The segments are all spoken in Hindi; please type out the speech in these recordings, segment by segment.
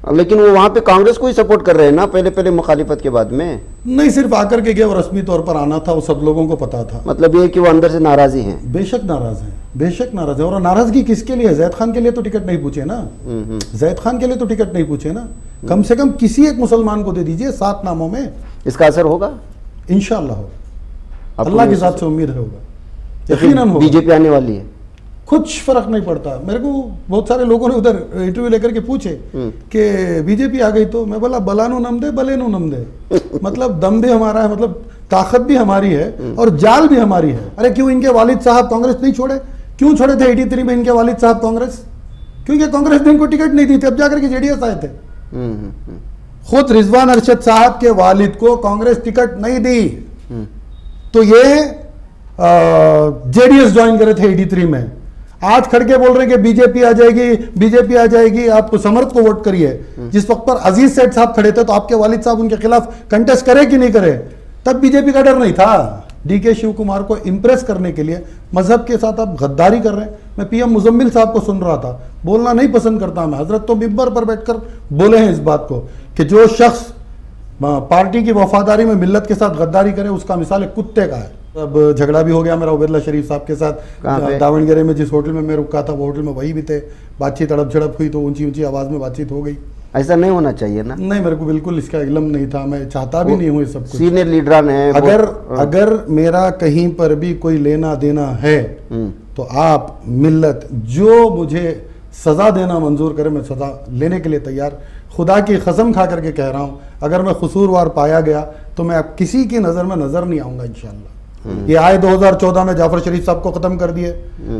लेकिन वो वहाँ पे कांग्रेस को ही सपोर्ट कर रहे हैं ना, पहले मुखालिफत के बाद में। नहीं, सिर्फ आकर के गया, वो रस्मी तौर पर आना था, वो सब लोगों को पता था। मतलब ये कि वो अंदर से नाराजी हैं। बेशक नाराज हैं, बेशक नाराज है। और नाराजगी किसके लिए है? जैद खान के लिए तो टिकट नहीं पूछे ना, जैद खान के लिए तो टिकट नहीं पूछे ना। कम से कम किसी एक मुसलमान को दे दीजिए 7 नामों में। इसका असर होगा इंशाअल्लाह होगा, अल्लाह की जात से उम्मीद है होगा, यकीनन होगा। बीजेपी आने वाली है, कुछ फर्क नहीं पड़ता। मेरे को बहुत सारे लोगों ने उधर इंटरव्यू लेकर के पूछे कि बीजेपी आ गई तो मैं बोला बलानो नम दे बलेनो नम दे मतलब दम भी हमारा है, मतलब ताकत भी हमारी है और जाल भी हमारी है। अरे क्यों इनके वालिद साहब कांग्रेस नहीं छोड़े? क्यों छोड़े थे 83 में इनके वालिद साहब कांग्रेस? क्योंकि कांग्रेस ने इनको टिकट नहीं दी थी, अब जाकर के जेडीएस आए थे। खुद रिजवान अरशद साहब के वालिद को कांग्रेस टिकट नहीं दी तो ये जेडीएस ज्वाइन करे थे 83 में। आज खड़के बोल रहे हैं कि बीजेपी आ जाएगी, बीजेपी आ जाएगी, आप समर्थ को वोट करिए। जिस वक्त पर अजीज सेठ साहब खड़े थे तो आपके वालिद साहब उनके खिलाफ कंटेस्ट करे कि नहीं करे? तब बीजेपी का डर नहीं था। डीके शिव कुमार को इंप्रेस करने के लिए मजहब के साथ आप गद्दारी कर रहे हैं। मैं पीएम मुजम्मिल साहब को सुन रहा था, बोलना नहीं पसंद करता मैं, हजरत तो मिंबर पर बैठकर बोले हैं इस बात को कि जो शख्स पार्टी की वफादारी में मिल्लत के साथ गद्दारी करे उसका मिसाल एक कुत्ते का है। अब झगड़ा भी हो गया मेरा उबैदुल्लाह शरीफ साहब के साथ दावणगेरे में, जिस होटल में मैं रुका था वो होटल में वही भी थे। बातचीत तड़प झड़प हुई तो ऊंची ऊंची आवाज में बातचीत हो गई। ऐसा नहीं होना चाहिए ना। नहीं, मेरे को बिल्कुल इसका इल्म नहीं था, मैं चाहता भी नहीं हूँ ये सब कुछ। सीनियर लीडरान है, अगर मेरा कहीं पर भी कोई लेना देना है तो आप मिल्लत जो मुझे सजा देना मंजूर करे मैं सजा लेने के लिए तैयार। खुदा की कसम खा करके कह रहा हूँ, अगर मैं कसूरवार पाया गया तो मैं अब किसी की नजर में नजर नहीं आऊंगा इंशाअल्लाह। ये आए 2014 में जाफर शरीफ साहब को खत्म कर दिए,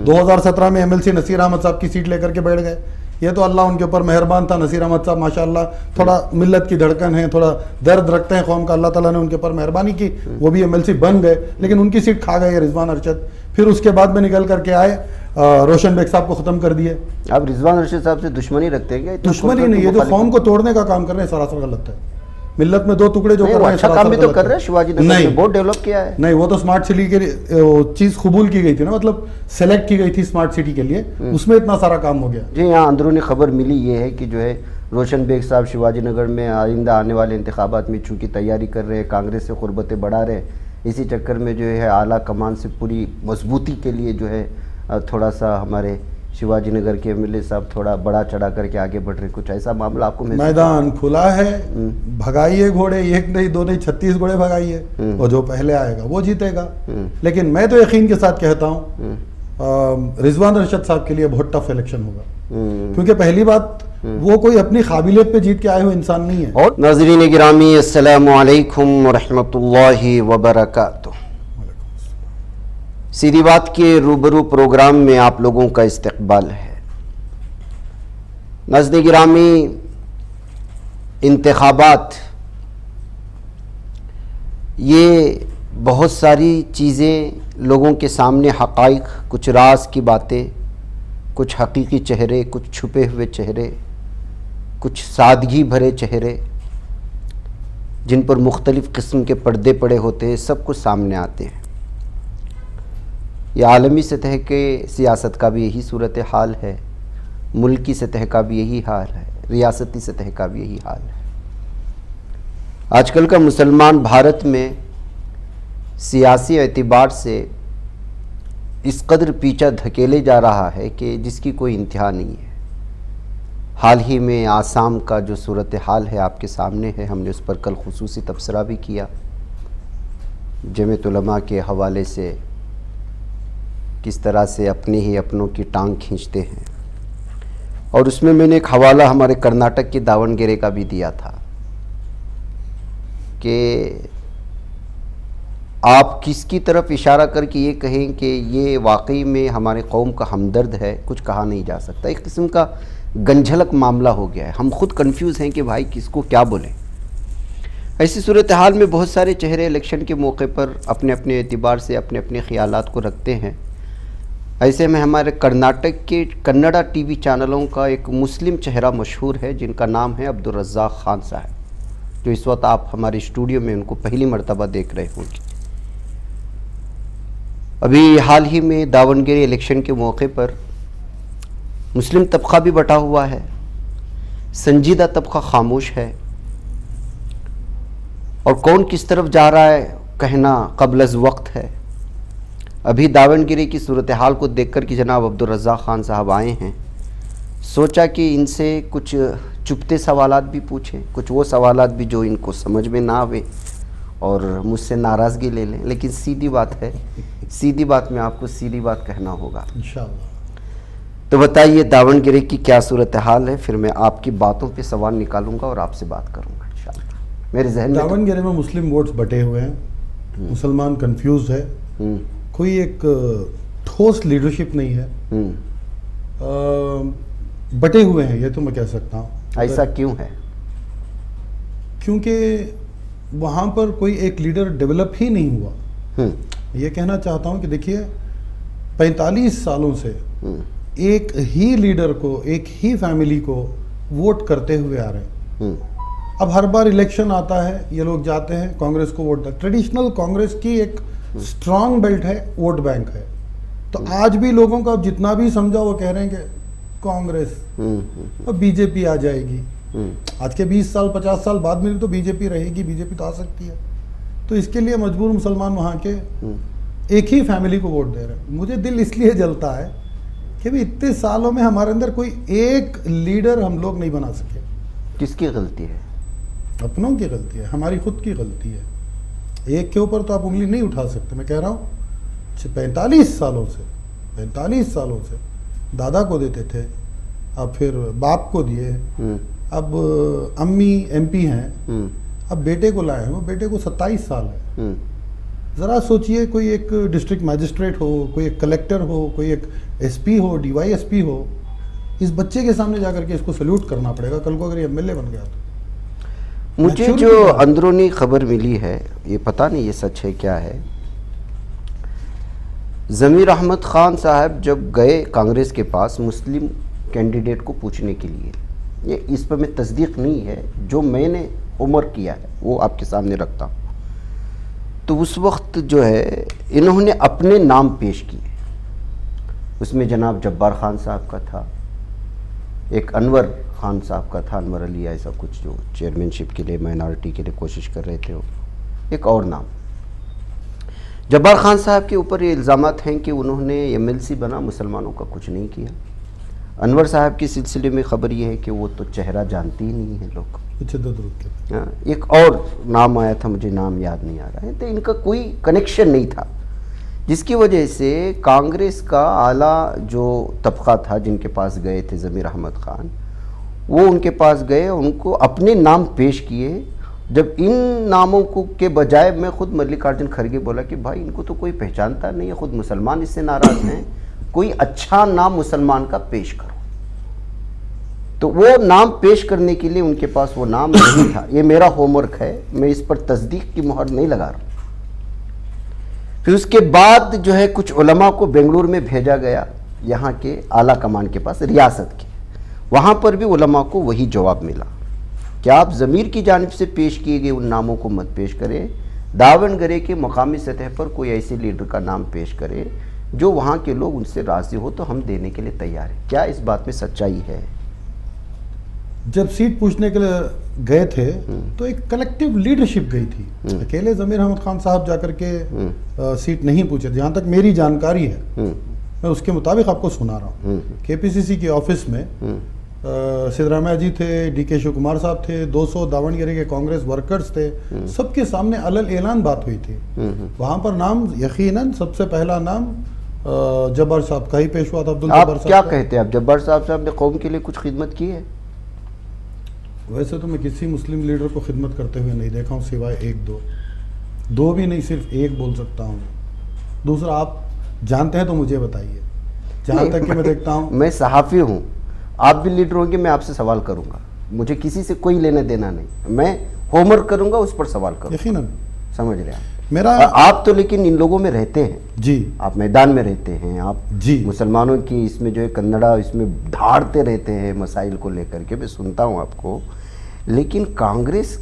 2017 में एमएलसी नसीर अहमद साहब की सीट लेकर के बैठ गए। ये तो अल्लाह उनके ऊपर मेहरबान था। नसीर अहमद साहब माशाअल्लाह थोड़ा मिल्लत की धड़कन है, थोड़ा दर्द रखते हैं कौम का, अल्लाह ताला ने उनके ऊपर मेहरबानी की, वो भी एमएलसी बन गए। लेकिन उनकी सीट खा गए रिजवान अरशद। फिर उसके बाद में निकल करके आए रोशन बेग साहब को खत्म कर दिए। अब रिजवान अरशद साहब से दुश्मनी रखते हैं क्या? दुश्मनी नहीं, ये जो कौम को तोड़ने का काम कर रहे हैं सरासर गलत है। मिल्लत में 2 टुकड़े जो कर रहे हैं, अच्छा काम भी तो कर रहे हैं। शिवाजी नगर में बहुत डेवलप किया है। नहीं, वो तो स्मार्ट सिटी के चीज कबूल की गई थी ना, मतलब सेलेक्ट की गई थी स्मार्ट सिटी के लिए, उसमें इतना सारा काम हो गया। जी, यहाँ अंदरूनी खबर मिली ये है कि जो है रोशन बेग साहब शिवाजी नगर में आइंदा आने वाले इंतखाबात में चूँकि तैयारी कर रहे हैं, कांग्रेस से क़ुर्बतें बढ़ा रहे हैं, इसी चक्कर में जो है आला कमान से पूरी मजबूती के लिए जो है थोड़ा सा हमारे शिवाजी नगर के एमएलए साहब थोड़ा बड़ा चढ़ा करके आगे बढ़ रहे, कुछ ऐसा मामला आपको मैदान खुला है, भगाइए घोड़े, 1 नहीं 2 नहीं 36 घोड़े भगाइए और जो पहले आएगा वो जीतेगा। लेकिन मैं तो यकीन के साथ कहता हूँ रिजवान अरशद साहब के लिए बहुत टफ इलेक्शन होगा, क्योंकि पहली बात वो कोई अपनी काबिलियत पे जीत के आए हुए इंसान नहीं है। और नाज़रीन गिरामी अस्सलामु अलैकुम व रहमतुल्लाहि व बरकातुहू। सीधी बात के रूबरू प्रोग्राम में आप लोगों का इस्तकबाल है। नाज़रीन गिरामी, इंतखाबात ये बहुत सारी चीज़ें लोगों के सामने, हक़ाइक़, कुछ राज की बातें, कुछ हकीकी चेहरे, कुछ छुपे हुए चेहरे, कुछ सादगी भरे चेहरे जिन पर मुख्तलिफ़ किस्म के पर्दे पड़े होते हैं, सब कुछ सामने आते हैं। यह आलमी सतह के सियासत का भी यही सूरत हाल है, मुल्की सतह का भी यही हाल है, रियासती सतह का भी यही हाल है। आजकल का मुसलमान भारत में सियासी एतबार से इस कदर पीछा धकेले जा रहा है कि जिसकी कोई इंतहा नहीं है। हाल ही में आसाम का जो सूरत हाल है आपके सामने है, हमने उस पर कल खुसूसी तबसरा भी किया। जमीयत उलमा के हवाले से किस तरह से अपने ही अपनों की टांग खींचते हैं, और उसमें मैंने एक हवाला हमारे कर्नाटक के दावणगेरे का भी दिया था कि आप किसकी तरफ इशारा करके ये कहें कि ये वाकई में हमारे कौम का हमदर्द है, कुछ कहा नहीं जा सकता। एक किस्म का गंझलक मामला हो गया है। हम खुद कंफ्यूज हैं कि भाई किसको क्या बोलें। ऐसी सूरत हाल में बहुत सारे चेहरे इलेक्शन के मौके पर अपने अपने एतबार से अपने अपने ख्यालात को रखते हैं। ऐसे में हमारे कर्नाटक के कन्नड़ा टीवी चैनलों का एक मुस्लिम चेहरा मशहूर है जिनका नाम है अब्दुल रज़्ज़ाक़ खान साहब, जो इस वक्त आप हमारे स्टूडियो में उनको पहली मर्तबा देख रहे होंगे। अभी हाल ही में दावणगेरे इलेक्शन के मौके पर मुस्लिम तबका भी बटा हुआ है, संजीदा तबका खामोश है और कौन किस तरफ जा रहा है कहना क़ब्ल वक्त है। अभी दावणगिरी की सूरत हाल को देखकर कि जनाब अब्दुल रज़्ज़ाक़ ख़ान साहब आए हैं, सोचा कि इनसे कुछ चुपते सवालात भी पूछें, कुछ वो सवालात भी जो इनको समझ में ना आवे और मुझसे नाराज़गी ले लें। लेकिन सीधी बात है, सीधी बात में आपको सीधी बात कहना होगा इंशाअल्लाह। तो बताइए दावणगिरी की क्या सूरत हाल है, फिर मैं आपकी बातों पे सवाल निकालूंगा और आपसे बात करूंगा इंशाअल्लाह। मेरे जहन में दावणगिरी में मुस्लिम वोट्स बटे हुए हैं, मुसलमान कंफ्यूज है, कोई एक ठोस लीडरशिप नहीं है, बटे हुए हैं, ये तो मैं कह सकता हूँ। ऐसा क्यों है? क्योंकि वहाँ पर कोई एक लीडर डेवलप ही नहीं हुआ। ये कहना चाहता हूँ कि देखिए 45 सालों से एक ही लीडर को, एक ही फैमिली को वोट करते हुए आ रहे हैं। अब हर बार इलेक्शन आता है, ये लोग जाते हैं, कांग्रेस को वोट देते। ट्रेडिशनल कांग्रेस की एक स्ट्रांग बेल्ट है, वोट बैंक है। तो आज भी लोगों का जितना भी समझा वो कह रहे हैं कि कांग्रेस और बीजेपी आ जाएगी। आज के 20 साल 50 साल बाद में तो बीजेपी रहेगी, बीजेपी तो आ सकती है। तो इसके लिए मजबूर मुसलमान वहाँ के एक ही फैमिली को वोट दे रहे हैं। मुझे दिल इसलिए जलता है कि भी इतने सालों में हमारे अंदर कोई एक लीडर हम लोग नहीं बना सके। किसकी गलती है? अपनों की गलती है, हमारी खुद की गलती है। एक के ऊपर तो आप उंगली नहीं उठा सकते। मैं कह रहा हूँ 45 सालों से दादा को देते थे, अब फिर बाप को दिए, अब अम्मी एमपी हैं, अब बेटे को लाए हैं। वो बेटे को 27 साल है। ज़रा सोचिए, कोई एक डिस्ट्रिक्ट मैजिस्ट्रेट हो, कोई एक कलेक्टर हो, कोई एक एसपी हो, डीवाईएसपी हो, इस बच्चे के सामने जाकर के इसको सल्यूट करना पड़ेगा कल को अगर ये एमएलए बन गया तो। मुझे जो अंदरूनी खबर मिली है, ये पता नहीं ये सच है क्या है, ज़मीर अहमद ख़ान साहब जब गए कांग्रेस के पास मुस्लिम कैंडिडेट को पूछने के लिए, ये इस पर मैं तस्दीक नहीं है, जो मैंने उम्र किया है वो आपके सामने रखता हूँ, तो उस वक्त जो है इन्होंने अपने नाम पेश किए। उसमें जनाब जब्बार ख़ान साहब का था, एक अनवर ख़ान साहब का था, अनवर अली ऐसा कुछ, जो चेयरमैनशिप के लिए माइनॉरिटी के लिए कोशिश कर रहे थे, वो एक और नाम। जब्बार ख़ान साहब के ऊपर ये इल्ज़ामात हैं कि उन्होंने एमएलसी बना मुसलमानों का कुछ नहीं किया। अनवर साहब के सिलसिले में ख़बर ये है कि वो तो चेहरा जानते ही नहीं है लोग। हाँ, एक और नाम आया था, मुझे नाम याद नहीं आ रहा है, तो इनका कोई कनेक्शन नहीं था, जिसकी वजह से कांग्रेस का आला जो तबका था जिनके पास गए थे ज़मीर अहमद ख़ान, वो उनके पास गए, उनको अपने नाम पेश किए। जब इन नामों को के बजाय मैं खुद मल्लिकार्जुन खड़गे बोला कि भाई इनको तो कोई पहचानता नहीं है, खुद मुसलमान इससे नाराज़ हैं, कोई अच्छा नाम मुसलमान का पेश करो। तो वो नाम पेश करने के लिए उनके पास वो नाम नहीं था। ये मेरा होमवर्क है, मैं इस पर तस्दीक की मोहर नहीं लगा रहा। फिर उसके बाद जो है कुछ उलमा को बेंगलुरु में भेजा गया, यहाँ के आला कमान के पास, रियासत के, वहाँ पर भी उलमा को वही जवाब मिला कि आप ज़मीर की जानिब से पेश किए गए उन नामों को मत पेश करें, दावणगिरी के मकामी सतह पर कोई ऐसे लीडर का नाम पेश करें जो वहाँ के लोग उनसे राज़ी हो तो हम देने के लिए तैयार हैं। क्या इस बात में सच्चाई है? जब सीट पूछने के लिए गए थे तो एक कलेक्टिव लीडरशिप गई थी, अकेले ज़मीर अहमद ख़ान साहब जाकर के सीट नहीं पूछे। जहाँ तक मेरी जानकारी है, मैं उसके मुताबिक आपको सुना रहा हूँ। केपीसीसी के ऑफिस में सिद्धरामैया जी थे, डीके शिव कुमार साहब थे, 200 दावणगिरी के कांग्रेस वर्कर्स थे, सबके सामने अलल ऐलान बात हुई थी। वहाँ पर नाम यकीनन सबसे पहला नाम जब्बार साहब का ही पेश हुआ था। अब्दुल जब्बार साहब। क्या कहते हैं आप, जब्बार साहब ने कौम के लिए कुछ खिदमत की है? वैसे तो मैं किसी मुस्लिम लीडर को खिदमत करते हुए नहीं देखा हूँ, सिवाय एक दो भी नहीं, सिर्फ एक बोल सकता हूँ। दूसरा आप जानते हैं तो मुझे बताइए। जहाँ तक कि मैं देखता हूँ, मैं सहाफ़ी हूँ, आप भी लीडर होंगे, मैं आपसे सवाल करूँगा, मुझे किसी से कोई लेना देना नहीं, मैं होमवर्क करूँगा, उस पर सवाल करूँगा। यकीनन समझ रहे हैं मेरा। आप तो लेकिन इन लोगों में रहते हैं जी, आप मैदान में रहते हैं, आप जी मुसलमानों की इसमें जो है कन्नड़ा इसमें धारते रहते हैं मसाइल को लेकर के, मैं सुनता हूँ आपको। लेकिन कांग्रेस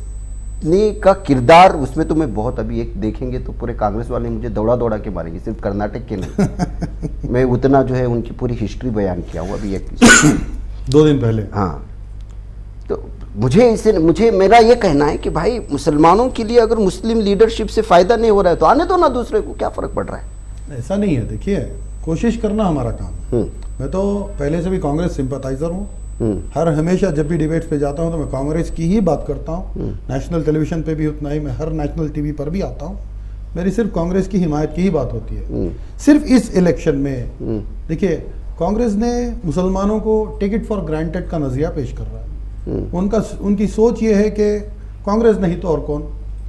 ने का किरदार उसमें तो मैं बहुत, अभी एक देखेंगे तो पूरे कांग्रेस वाले मुझे दौड़ा दौड़ा के मारेंगे, सिर्फ कर्नाटक के नहीं। मैं उतना जो है उनकी पूरी हिस्ट्री बयान किया हूँ अभी एक 2 दिन पहले। हाँ, मुझे मेरा ये कहना है कि भाई मुसलमानों के लिए अगर मुस्लिम लीडरशिप से फायदा नहीं हो रहा है तो आने दो ना दूसरे को, क्या फर्क पड़ रहा है? ऐसा नहीं है, देखिए कोशिश करना हमारा काम है। मैं तो पहले से भी कांग्रेस सिंपैथाइजर हूँ। हर हमेशा जब भी डिबेट्स पे जाता हूँ तो मैं कांग्रेस की ही बात करता हूँ। नेशनल टेलीविजन पे भी उतना ही, मैं हर नेशनल टीवी पर भी आता हूँ, मेरी सिर्फ कांग्रेस की हिमायत की ही बात होती है। सिर्फ इस इलेक्शन में देखिए कांग्रेस ने मुसलमानों को टिक इट फॉर ग्रांटेड का नजरिया पेश कर रहा है। उनकी सोच ये है कि कांग्रेस नहीं तो और कौन,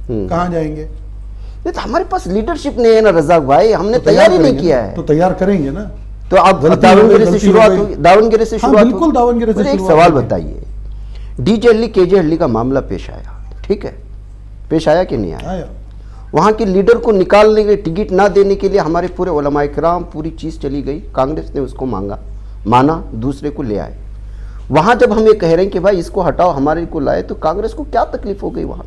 कहाँ जाएंगे? नहीं तो हमारे पास लीडरशिप नहीं है ना रज़ाक भाई, हमने तैयारी नहीं किया है। तो तैयार करेंगे ना। तो अब दावनगिरी से शुरुआत होगी, दावनगिरी से शुरुआत, बिल्कुल दावनगिरी से। एक सवाल बताइए, डीजे हल्ली केजे हल्ली का मामला पेश आया, ठीक है, पेश आया कि नहीं आया? वहाँ के लीडर को निकालने के, टिकट ना देने के लिए हमारे पूरे उलमाए किराम, पूरी चीज़ चली गई, कांग्रेस ने उसको माना, दूसरे को ले आए। वहाँ जब हम ये कह रहे हैं कि भाई इसको हटाओ, हमारे को लाए, तो कांग्रेस को क्या तकलीफ हो गई वहाँ?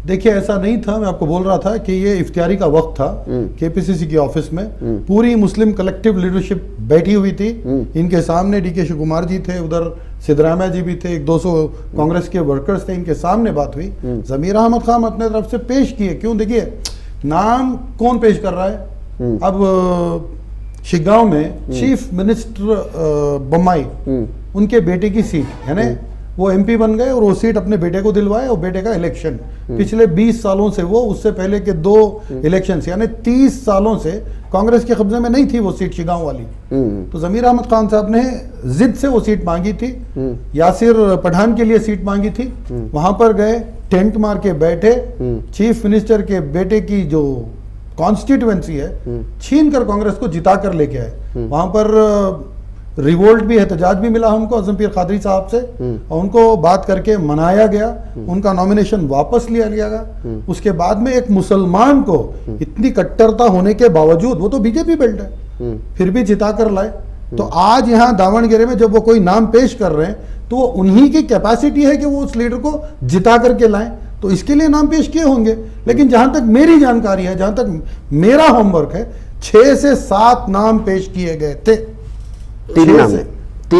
देखिए ऐसा नहीं था, मैं आपको बोल रहा था कि ये इफ्तियारी का वक्त था। केपीसीसी के ऑफिस में पूरी मुस्लिम कलेक्टिव लीडरशिप बैठी हुई थी। इनके सामने डीके शिव कुमार जी थे, उधर सिद्धरामैया जी भी थे, 200 कांग्रेस के वर्कर्स थे, इनके सामने बात हुई। जमीर अहमद खान अपने तरफ से पेश किए। क्यों? देखिए नाम कौन पेश कर रहा है? अब शिगांव में चीफ मिनिस्टर बम्माई, उनके बेटे की सीट, यानी वो एमपी बन गए और वो सीट अपने बेटे को दिलवाए, और बेटे का इलेक्शन पिछले 20 सालों से, वो उससे पहले के 2 इलेक्शंस यानी 30 सालों से कांग्रेस के कब्जे में नहीं थी वो सीट शिगांव वाली। तो जमीर अहमद खान साहब ने जिद से वो सीट मांगी थी, यासिर पठान के लिए सीट मांगी थी। वहां पर गए, टेंट मार के बैठे, चीफ मिनिस्टर के बेटे की जो कॉन्स्टिट्यूएंसी है छीन कर कांग्रेस को जिता कर लेके आए। वहां पर रिवोल्ट भी, एहतजाज भी मिला हमको आजम पीर कादरी साहब से, और उनको बात करके मनाया गया, उनका नॉमिनेशन वापस लिया गया। उसके बाद में एक मुसलमान को इतनी कट्टरता होने के बावजूद, वो तो बीजेपी बेल्ट है, फिर भी जिता कर लाए। तो आज यहाँ दावणगेरे में जब वो कोई नाम पेश कर रहे हैं तो वो उन्हीं की कैपेसिटी है कि वो उस लीडर को जिता करके लाएं, तो इसके लिए नाम पेश किए होंगे। लेकिन जहां तक मेरी जानकारी है, जहां तक मेरा होमवर्क है, 6 से 7 नाम पेश किए गए थे। 3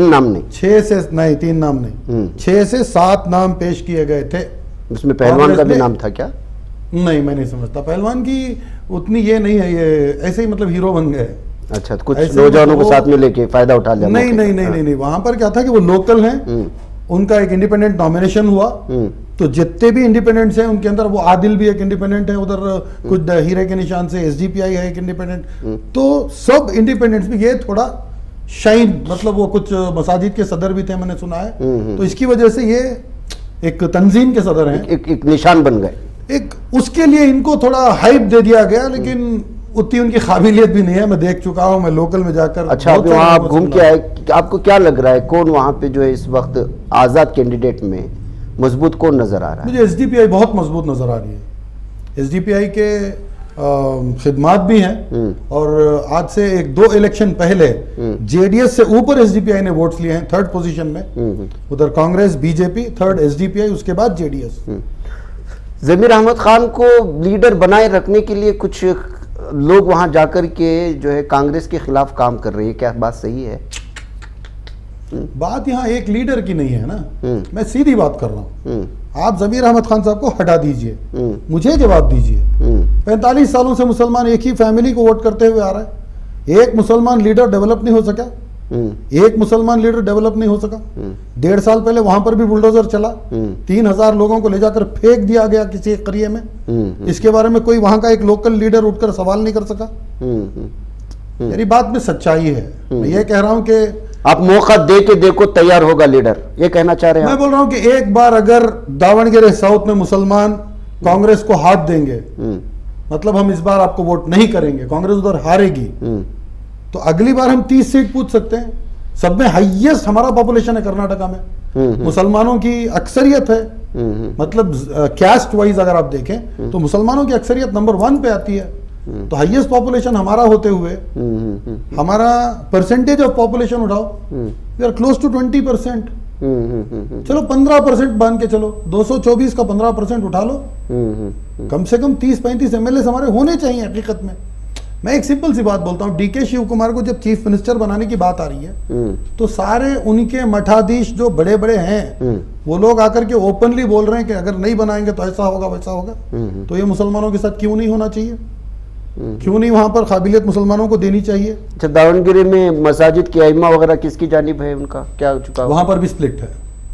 नाम नहीं, 6 से नहीं, 3 नाम नहीं, 6 से 7 नाम पेश किए गए थे। उसमें पहलवान का भी नाम था क्या? नहीं, मैं नहीं समझता, पहलवान की उतनी ये नहीं है, ये ऐसे ही मतलब हीरो बन गए। अच्छा, तो कुछ नौजवानों को साथ में लेके फायदा उठा लिया? नहीं नहीं नहीं नहीं, वहां पर क्या था कि वो लोकल हैं, उनका एक इंडिपेंडेंट नॉमिनेशन हुआ, तो जितने भी इंडिपेंडेंट्स हैं उनके अंदर वो आदिल भी एक इंडिपेंडेंट है, उधर कुछ हीरे के निशान से एसडीपीआई है एक इंडिपेंडेंट, तो सब इंडिपेंडेंट्स भी, ये थोड़ा शाइन, मतलब वो कुछ मसाजिद के सदर भी थे मैंने सुना है, तो इसकी वजह से ये एक तंजीम के सदर हैं, एक निशान बन गए। एक उसके लिए इनको थोड़ा हाइप दे दिया गया, लेकिन उतनी उनकी काबिलियत भी नहीं है। मैं देख चुका हूं, मैं लोकल में जाकर। अच्छा, वहाँ आप घूम के आए, आपको क्या लग रहा है कौन वहाँ पे जो है इस वक्त आजाद कैंडिडेट में मजबूत कौन नजर आ रहा है? मुझे एसडीपीआई बहुत मजबूत नजर आ रही है। एसडीपीआई के खिदमात भी हैं, और आज से 1-2 इलेक्शन पहले जेडीएस से ऊपर एसडीपीआई ने वोट्स लिए हैं, 3rd पोजीशन में। उधर कांग्रेस, बीजेपी, 3rd एसडीपीआई, उसके बाद जेडीएस। जमीर अहमद खान को लीडर बनाए रखने के लिए कुछ लोग वहां जाकर के जो है कांग्रेस के खिलाफ काम कर रहे हैं, क्या बात सही है? बात यहाँ एक लीडर की नहीं है ना, मैं सीधी बात कर रहा हूँ। आप जमीर अहमद खान साहब को हटा दीजिए, मुझे जवाब दीजिए। 45 सालों से मुसलमान एक ही फैमिली को वोट करते हुए आ रहा है, एक मुसलमान लीडर डेवलप नहीं हो सका, एक मुसलमान लीडर डेवलप नहीं हो सका। 1.5 साल पहले वहां पर भी बुलडोजर चला, 3000 लोगों को ले जाकर फेंक दिया गया किसी एक करिए में। इसके बारे में कोई वहां का एक लोकल लीडर उठकर सवाल नहीं कर सका। मेरी बात में सच्चाई है। मैं ये कह रहा हूं कि आप मौका दे के देखो, तैयार होगा लीडर, ये कहना चाह रहे हैं? मैं बोल रहा हूं कि एक बार अगर दावणगेरे साउथ में मुसलमान कांग्रेस को हाथ देंगे, मतलब हम इस बार आपको वोट नहीं करेंगे, कांग्रेस उधर हारेगी, तो अगली बार हम 30 सीट पूछ सकते हैं। सब में हाईएस्ट हमारा पॉपुलेशन है कर्नाटका में, मुसलमानों की अक्सरियत है, मतलब कैस्ट वाइज अगर आप देखें तो मुसलमानों की अक्सरियत नंबर 1 पे आती है। तो हाईएस्ट पॉपुलेशन हमारा होते हुए हमारा परसेंटेज ऑफ पॉपुलेशन उठाओ, वी आर क्लोज टू 20%। चलो 15% मान के चलो, 224 का 15% उठा लो, कम से कम 30-35 एमएलए हमारे होने चाहिए हकीकत में। मैं एक सिंपल सी बात बोलता हूँ, डीके शिव कुमार को जब चीफ मिनिस्टर बनाने की बात आ रही है तो सारे उनके मठाधीश जो बड़े बड़े हैं वो लोग आकर के ओपनली बोल रहे हैं कि अगर नहीं बनाएंगे तो ऐसा होगा वैसा होगा। तो ये मुसलमानों के साथ क्यों नहीं होना चाहिए? क्यों नहीं वहां पर काबिलियत मुसलमानों को देनी चाहिए? अच्छा, दावनगिरी में मसाजिद की अइमा वगैरह किसकी जानिब है, उनका क्या चुका? वहां पर भी स्प्लिट है,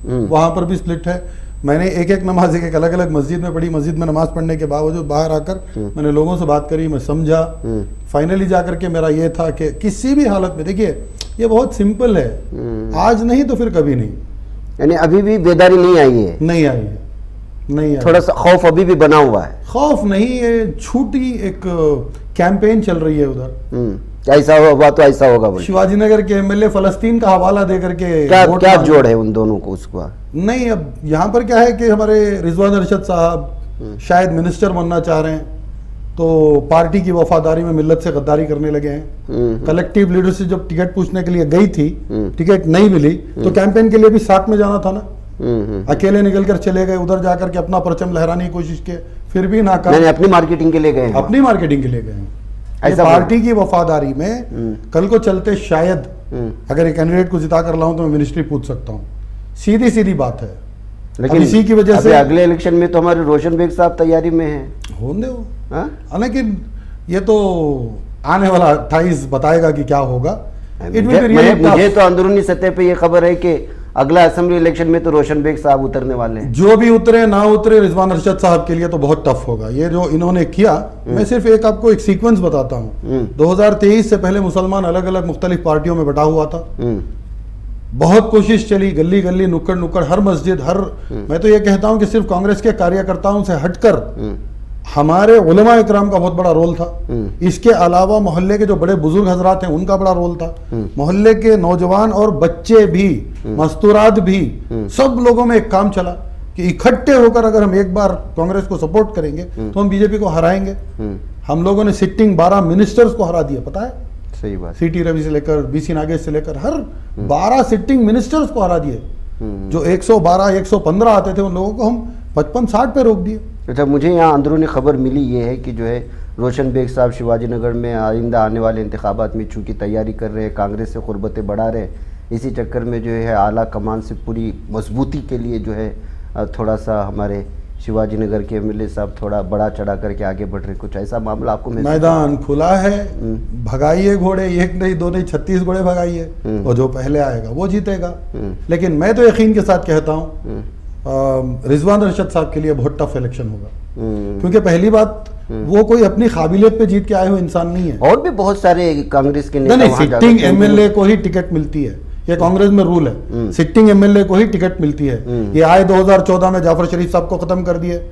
वहां पर भी स्प्लिट है। मैंने एक एक नमाज एक अलग अलग मस्जिद में पढ़ी। मस्जिद में नमाज पढ़ने के बावजूद बाहर आकर मैंने लोगों से बात करी, मैं समझा। फाइनली जाकर के मेरा ये था कि किसी भी हालत में, देखिए ये बहुत सिंपल है, आज नहीं तो फिर कभी नहीं। यानी अभी भी बेदारी नहीं आई है? नहीं आई है, नहीं आई। थोड़ा सा खौफ अभी भी बना हुआ है? खौफ नहीं, ये झूठी एक कैंपेन चल रही है उधर। ऐसा हुआ तो ऐसा होगा बोल। शिवाजी नगर के एमएलए फलस्तीन का हवाला देकर के क्या जोड़ है उन दोनों को उसको? नहीं, अब यहाँ पर क्या है कि हमारे रिजवान अरशद साहब शायद मिनिस्टर बनना चाह रहे हैं, तो पार्टी की वफादारी में मिल्लत से गद्दारी करने लगे हैं। कलेक्टिव लीडरशिप जब टिकट पूछने के लिए गई थी, टिकट नहीं मिली, तो कैंपेन के लिए भी साथ में जाना था ना। अकेले निकल कर चले गए, उधर जाकर के अपना परचम लहराने की कोशिश की, फिर भी नाकाम। अपनी मार्केटिंग के लिए गए, अपनी मार्केटिंग के लिए गए। पार्टी की वफादारी में कल को चलते शायद अगर एक कैंडिडेट को जिता कर लाऊं तो मैं मिनिस्ट्री पूछ सकता हूं। सीधी सीधी बात है। लेकिन इसी की वजह से अगले इलेक्शन में तो हमारे रोशन बेग साहब तैयारी में हैं। होने दो, लेकिन ये तो आने वाला 28 बताएगा कि क्या होगा। मुझे तो अंदरूनी सतह पे ये खबर है कि अगला असेंबली इलेक्शन में तो रोशन बेग साहब उतरने वाले हैं। जो भी उतरे ना उतरे, रिजवान अरशद साहब के लिए तो बहुत टफ होगा ये जो इन्होंने किया। मैं सिर्फ एक आपको एक सीक्वेंस बताता हूँ। 2023 से पहले मुसलमान अलग अलग मुख्तलिफ पार्टियों में बटा हुआ था। बहुत कोशिश चली, गली गली नुक्कड़ नुक्कड़, हर मस्जिद, हर मैं तो ये कहता हूँ कि सिर्फ कांग्रेस के कार्यकर्ताओं से हटकर हमारे उलमा इकराम का बहुत बड़ा रोल था। इसके अलावा मोहल्ले के जो बड़े बुजुर्ग हजरात हैं उनका बड़ा रोल था। मोहल्ले के नौजवान और बच्चे भी, मस्तूरात भी, सब लोगों में एक काम चला कि इकट्ठे होकर अगर हम एक बार कांग्रेस को सपोर्ट करेंगे तो हम बीजेपी को हराएंगे। हम लोगों ने सिटिंग 12 मिनिस्टर्स को हरा दिया, पता है? सही बात। सीटी रवि से लेकर बीसी नागेश से लेकर हर 12 सिटिंग मिनिस्टर्स को हरा दिए। जो 112 115 आते थे उन लोगों को हम 55-60 पे रोक दिए। अच्छा, मुझे यहाँ अंदरूनी खबर मिली ये है कि जो है रोशन बेग साहब शिवाजी नगर में आइंदा आने वाले इंतखाबात में चूँकि तैयारी कर रहे हैं, कांग्रेस से क़ुर्बतें बढ़ा रहे हैं, इसी चक्कर में जो है आला कमान से पूरी मजबूती के लिए जो है थोड़ा सा हमारे शिवाजी नगर के एमएलए साहब थोड़ा बड़ा चढ़ा करके आगे बढ़ रहे, कुछ ऐसा मामला आपको? मैदान खुला है, भगाइए घोड़े, एक नहीं दो नहीं 36 घोड़े भगाइए, और जो पहले आएगा वो जीतेगा। लेकिन मैं तो यकीन के साथ कहता हूँ रिजवान अरशद साहब के लिए बहुत टफ इलेक्शन होगा। क्योंकि पहली बात, वो कोई अपनी काबिलियत पे जीत के आए हुए इंसान नहीं है। और भी बहुत सारे कांग्रेस के नेता नहीं, सिटिंग एमएलए को ही टिकट मिलती है, ये कांग्रेस में रूल है। सिटिंग एमएलए को ही टिकट मिलती है। ये आए 2014 में जाफर शरीफ साहब को खत्म कर दिए,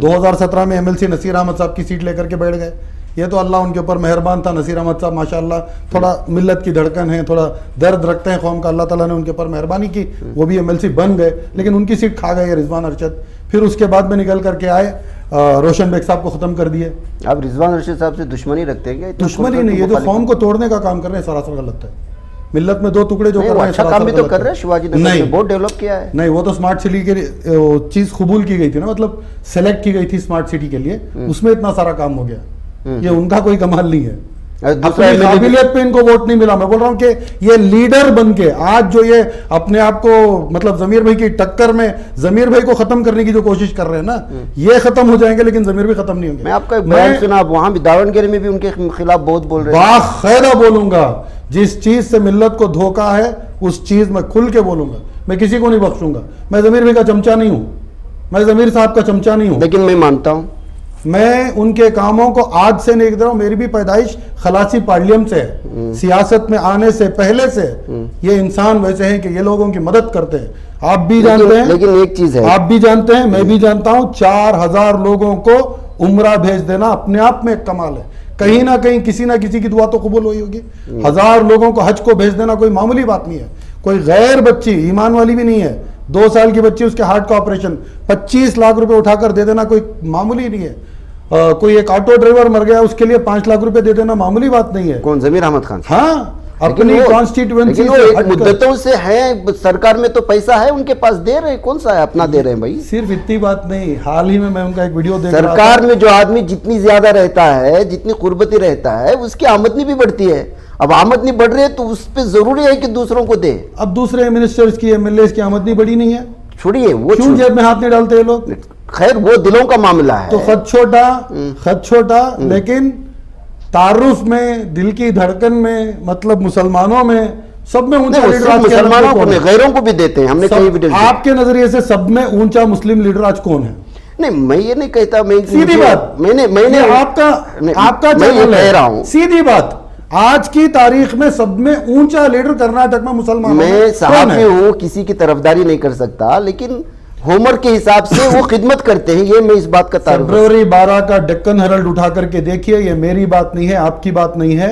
2017 में एमएलसी नसीर अहमद साहब की सीट लेकर के बैठ गए। ये तो अल्लाह उनके ऊपर मेहरबान था। नसीर अहमद साहब माशाल्लाह थोड़ा मिल्लत की धड़कन है, थोड़ा दर्द रखते हैं कौम का, अल्लाह ताला ने उनके ऊपर मेहरबानी की, वो भी एमएलसी बन गए। लेकिन उनकी सीट खा गए रिजवान अरशद। फिर उसके बाद में निकल करके आए, रोशन बेग साहब को खत्म कर दिए। आप रिजवान अरशद साहब से दुश्मनी रखते हैं क्या? दुश्मनी नहीं, ये जो कौम को तोड़ने का काम कर रहे हैं सरासर गलत है। मिल्लत में दो टुकड़े जो कर रहे हैं, अच्छा काम भी तो कर रहे हैं। शिवाजी नगर में बहुत डेवलप किया है। नहीं, वो तो स्मार्ट सिटी के चीज कबूल की गई थी ना, मतलब सेलेक्ट की गई थी स्मार्ट सिटी के लिए, उसमें इतना सारा काम हो गया। ये उनका कोई कमाल नहीं है। अपनी काबिलियत पे इनको वोट नहीं मिला। मैं बोल रहा हूँ कि ये लीडर बन के आज जो ये अपने आप को मतलब जमीर भाई की टक्कर में जमीर भाई को खत्म करने की जो कोशिश कर रहे हैं ना, ये खत्म हो जाएंगे लेकिन जमीर भी खत्म नहीं होंगे। मैं आपका बयान सुना, वहां भी दावनगिरी में भी उनके खिलाफ बहुत बोल रहे हैं। बाखैदा बोलूंगा, जिस चीज से मिल्लत को धोखा है उस चीज में खुल के बोलूंगा। मैं किसी को नहीं बख्शूंगा। मैं जमीर भाई का चमचा नहीं हूं, मैं जमीर साहब का चमचा नहीं हूं। लेकिन मैं मानता हूं, मैं उनके कामों को आज से नहीं देख रहा हूं। मेरी भी पैदाइश खलासी पार्लियम से है। सियासत में आने से पहले से ये इंसान वैसे हैं कि ये लोगों की मदद करते हैं। आप भी जानते हैं, लेकिन एक चीज है, आप भी जानते हैं, मैं भी जानता हूं, 4000 लोगों को उम्रा भेज देना अपने आप में एक कमाल है। कहीं ना कहीं किसी ना किसी की दुआ तो कबूल हुई होगी। 1000 लोगों को हज को भेज देना कोई मामूली बात नहीं है। कोई गैर बच्ची, ईमान वाली भी नहीं है, 2 साल की बच्ची, उसके हार्ट का ऑपरेशन 25 लाख रुपए उठाकर दे देना कोई मामूली नहीं है। कोई एक ऑटो ड्राइवर मर गया, उसके लिए 5 लाख रुपए दे देना मामूली बात नहीं है। कौन? जमीर अहमद खान। हाँ, अपनी कॉन्स्टिट्यूएंसी से मुद्दतों से है, सरकार में तो पैसा है उनके पास, दे रहे हैं, कौन सा है अपना दे रहे हैं भाई। सिर्फ इतनी बात नहीं, हाल ही में मैं उनका एक वीडियो देख रहा था, सरकार में जो आदमी जितनी ज्यादा रहता है, जितनी कुर्बती रहता है, उसकी आमदनी भी बढ़ती है। अब आमदनी बढ़ रही है तो उस पर जरूरी है कि दूसरों को दे। अब दूसरे मिनिस्टर्स की, एमएलए की आमदनी बढ़ी नहीं है, छोड़िए वो, क्यों जेब में हाथ नहीं डालते ये लोग? खैर वो दिलों का मामला है। तो खत छोटा लेकिन तारुफ में, दिल की धड़कन में, मतलब मुसलमानों में, सब में ऊंचा लीडर आज मुसलमानों को नहीं, गैरों को भी देते हैं। हमने कई वीडियो, आपके नजरिए से सब में ऊंचा मुस्लिम लीडर आज कौन है? नहीं, मैं ये नहीं कहता, मैं सीधी बात, मैंने आपका चैनल कह रहा हूं, सीधी बात, आज की तारीख में सब में ऊंचा लीडर कर्नाटक में मुसलमान, मैं सहाफी हूं, किसी की तरफदारी नहीं कर सकता, लेकिन होमवर्क के हिसाब से वो खिदमत करते हैं, ये मैं इस बात का तारुफ। फरवरी 12 का डेक्कन हेरल्ड उठा करके देखिए, ये मेरी बात नहीं है, आपकी बात नहीं है।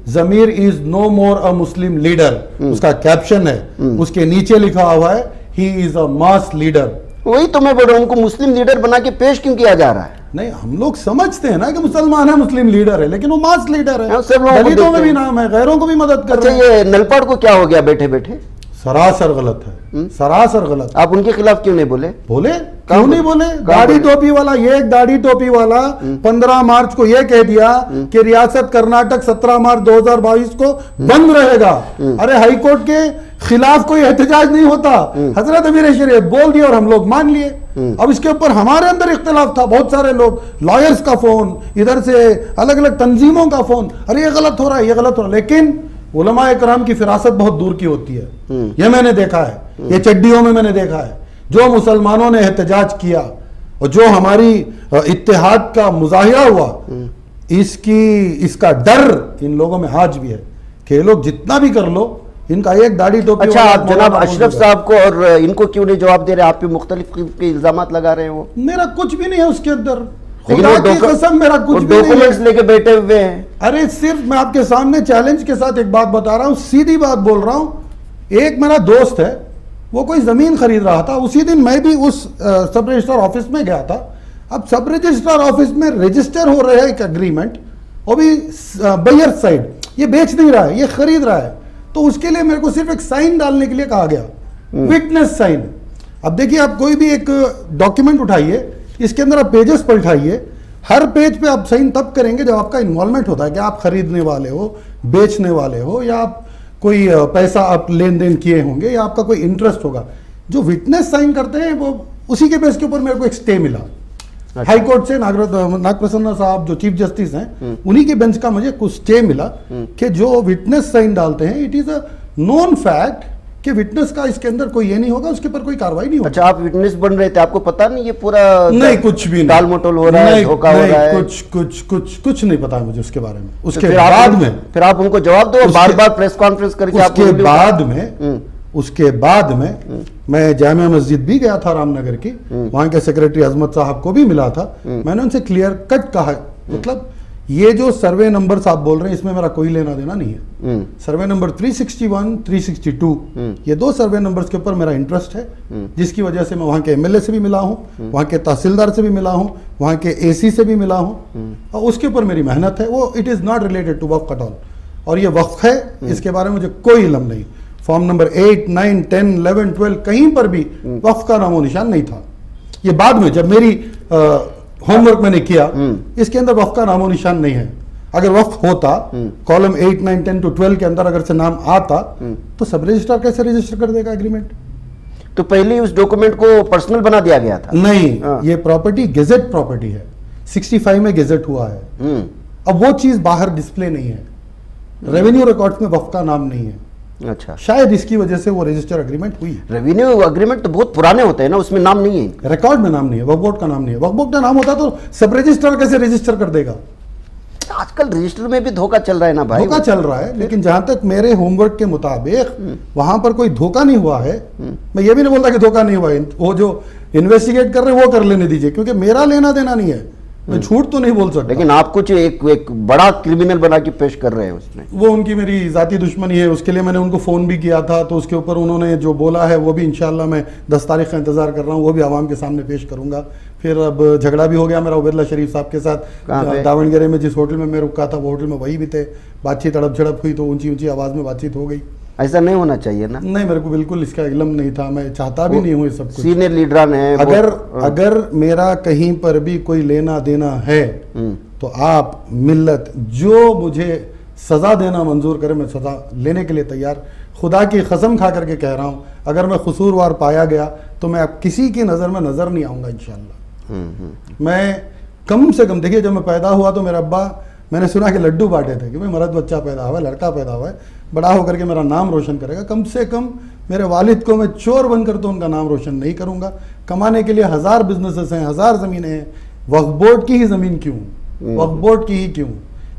Zameer is no more a Muslim leader, उसका कैप्शन है, उसके नीचे लिखा हुआ है he is a mass leader. वही तो मैं बोल रहा हूं, उनको मुस्लिम लीडर बना के पेश क्यों किया जा रहा है? नहीं, हम लोग समझते हैं ना कि मुसलमान है, मुस्लिम लीडर है, लेकिन वो मास लीडर है, दलितों में भी नाम है, गैरों को भी मदद कर रहे हैं। ये नलपाड़ को क्या हो गया बैठे बैठे? सरासर गलत है, सरासर गलत। आप उनके खिलाफ क्यों नहीं बोले? क्यों नहीं बोले? दाढ़ी टोपी वाला, ये एक दाढ़ी टोपी वाला 15 मार्च को ये कह दिया कि रियासत कर्नाटक 17 मार्च 2022 को बंद रहेगा। अरे हाईकोर्ट के खिलाफ कोई एहतजाज नहीं होता, हजरत अमीर शरीयत बोल दिया और हम लोग मान लिए। अब इसके ऊपर हमारे अंदर इख्तिलाफ था, बहुत सारे लोग, लॉयर्स का फोन, इधर से अलग अलग तंजीमों का फोन, अरे ये गलत हो रहा है, ये गलत हो रहा है, लेकिन उलमा इकराम की फिरासत बहुत दूर की होती है। ये मैंने देखा है, ये चड्डियों में मैंने देखा है, जो मुसलमानों ने एहतजाज किया और जो हमारी इत्तेहाद का मुजाहिरा हुआ, इसका डर इन लोगों में आज भी है कि ये लोग जितना भी कर लो, इनका एक दाढ़ी टोपी। अच्छा, आप जनाब अशरफ साहब को और इनको क्यों नहीं जवाब दे रहे? आप पे मुख्तलिफ के इल्जाम लगा रहे हैं। वो मेरा कुछ भी नहीं है उसके अंदर, खुदा की कसम मेरा कुछ भी नहीं है। लेके बैठे हुए हैं। अरे सिर्फ मैं आपके सामने चैलेंज के साथ एक बात बता रहा हूं, सीधी बात बोल रहा हूं। एक मेरा दोस्त है, वो कोई जमीन खरीद रहा था, उसी दिन मैं भी उस सब रजिस्ट्रार ऑफिस में गया था। अब सब रजिस्ट्रार ऑफिस में रजिस्टर हो रहा है एक एग्रीमेंट, वो भी बायर साइड, ये बेच नहीं रहा है, ये खरीद रहा है, तो उसके लिए मेरे को सिर्फ एक साइन डालने के लिए कहा गया, विटनेस साइन। अब देखिए, आप कोई भी एक डॉक्यूमेंट उठाइए, इसके अंदर आप पेजेस पलटाइए, हर पेज पे आप साइन तब करेंगे जब आपका इन्वॉल्वमेंट होता है कि आप खरीदने वाले हो, बेचने वाले हो, या आप कोई पैसा आप लेन देन किए होंगे, या आपका कोई इंटरेस्ट होगा। जो विटनेस साइन करते हैं वो उसी के बेस के ऊपर मेरे को एक स्टे मिला। अच्छा। हाई कोर्ट से नागप्रसन्ना साहब जो चीफ जस्टिस हैं, उन्हीं के बेंच का मुझे कुछ स्टे मिला कि जो विटनेस साइन डालते हैं, it is a known fact कि विटनेस का इसके अंदर कोई ये नहीं होगा, उसके ऊपर कोई कार्रवाई नहीं होगी। अच्छा, आप विटनेस बन रहे थे, आपको पता नहीं ये पूरा नहीं, कुछ भी नहीं, टाल मटोल हो रहा है, धोखा हो रहा है? कुछ नहीं पता मुझे उसके बारे में। उसके बाद में फिर आप उनको जवाब दो, बार बार प्रेस कॉन्फ्रेंस करके। उसके बाद में मैं जामिया मस्जिद भी गया था रामनगर की, वहां के सेक्रेटरी अजमत साहब को भी मिला था। मैंने उनसे क्लियर कट कहा, मतलब ये जो सर्वे नंबर आप बोल रहे हैं, इसमें मेरा कोई लेना देना नहीं है। सर्वे नंबर 361, 362, ये दो सर्वे नंबर्स के ऊपर मेरा इंटरेस्ट है, जिसकी वजह से मैं वहां के एमएलए से भी मिला हूं, वहां के तहसीलदार से भी मिला हूं, वहां के एसी से भी मिला हूं, और उसके ऊपर मेरी मेहनत है। वो it is not related to Waqf at all, और ये वक्फ है, इसके बारे में मुझे कोई इल्म नहीं। फॉर्म नंबर 8, 9, 10, 11, 12 कहीं पर भी वक्फ का नामो निशान नहीं था। ये बाद में जब मेरी होमवर्क मैंने किया, इसके अंदर वक्फ का नामो निशान नहीं है। अगर वक्फ होता, कॉलम 8, 9, 10 to 12 के अंदर अगर से नाम आता, तो सब रजिस्ट्रार कैसे रजिस्टर कर देगा एग्रीमेंट? तो पहले उस डॉक्यूमेंट को पर्सनल बना दिया गया था? नहीं, ये प्रॉपर्टी गेजेट प्रॉपर्टी है, 65 में गेजेट हुआ है। अब वो चीज बाहर डिस्प्ले नहीं है, रेवेन्यू रिकॉर्ड्स में वक्फ का नाम नहीं है। अच्छा, शायद इसकी वजह से वो रजिस्टर एग्रीमेंट हुई। रेवेन्यू एग्रीमेंट तो बहुत पुराने होते हैं ना, उसमें नाम नहीं है, रिकॉर्ड में नाम नहीं है, वक्फ बोर्ड का नाम नहीं है। वक्फ बोर्ड का नाम होता तो सब रजिस्टर कैसे रजिस्टर कर देगा? आजकल रजिस्टर में भी धोखा चल रहा है ना भाई, धोखा चल रहा है, लेकिन जहां तक मेरे होमवर्क के मुताबिक वहां पर कोई धोखा नहीं हुआ है। मैं ये भी नहीं बोलता कि धोखा नहीं हुआ है, वो जो इन्वेस्टिगेट कर रहे हैं वो कर लेने दीजिए, क्योंकि मेरा लेना देना नहीं है। मैं झूठ तो नहीं बोल सकता। लेकिन आप कुछ एक बड़ा क्रिमिनल बना के पेश कर रहे हैं उसमें। वो उनकी मेरी जाती दुश्मनी है, उसके लिए मैंने उनको फ़ोन भी किया था, तो उसके ऊपर उन्होंने जो बोला है वो भी इंशाल्लाह मैं 10 तारीख का इंतज़ार कर रहा हूँ, वो भी आवाम के सामने पेश करूँगा। फिर अब झगड़ा भी हो गया मेरा उबैदुल्लाह शरीफ साहब के साथ दावणगेरे में, जिस होटल में मैं रुका था वो होटल में वही भी थे। बातचीत तड़प झड़प हुई तो ऊंची ऊंची आवाज़ में बातचीत हो गई। ऐसा नहीं होना चाहिए ना। नहीं, मेरे को बिल्कुल इसका इल्म नहीं था, मैं चाहता भी नहीं हूँ ये सब कुछ। सीनियर लीडरान है, अगर मेरा कहीं पर भी कोई लेना देना है तो आप मिल्लत जो मुझे सज़ा देना मंजूर करे, मैं सज़ा लेने के लिए तैयार। खुदा की कसम खा करके कह रहा हूँ, अगर मैं कसूरवार पाया गया तो मैं अब किसी की नज़र में नज़र नहीं आऊँगा इंशाअल्लाह। मैं कम से कम, देखिए जब मैं पैदा हुआ तो मेरा अब्बा, मैंने सुना कि लड्डू बांटे थे कि भाई मर्द बच्चा पैदा हुआ है, लड़का पैदा हुआ है, बड़ा होकर के मेरा नाम रोशन करेगा। कम से कम मेरे वालिद को मैं चोर बनकर तो उनका नाम रोशन नहीं करूँगा। कमाने के लिए 1000 बिजनेसेस हैं, 1000 ज़मीनें हैं, वक्फ बोर्ड की ही ज़मीन क्यों, वक्फ बोर्ड की ही क्यों?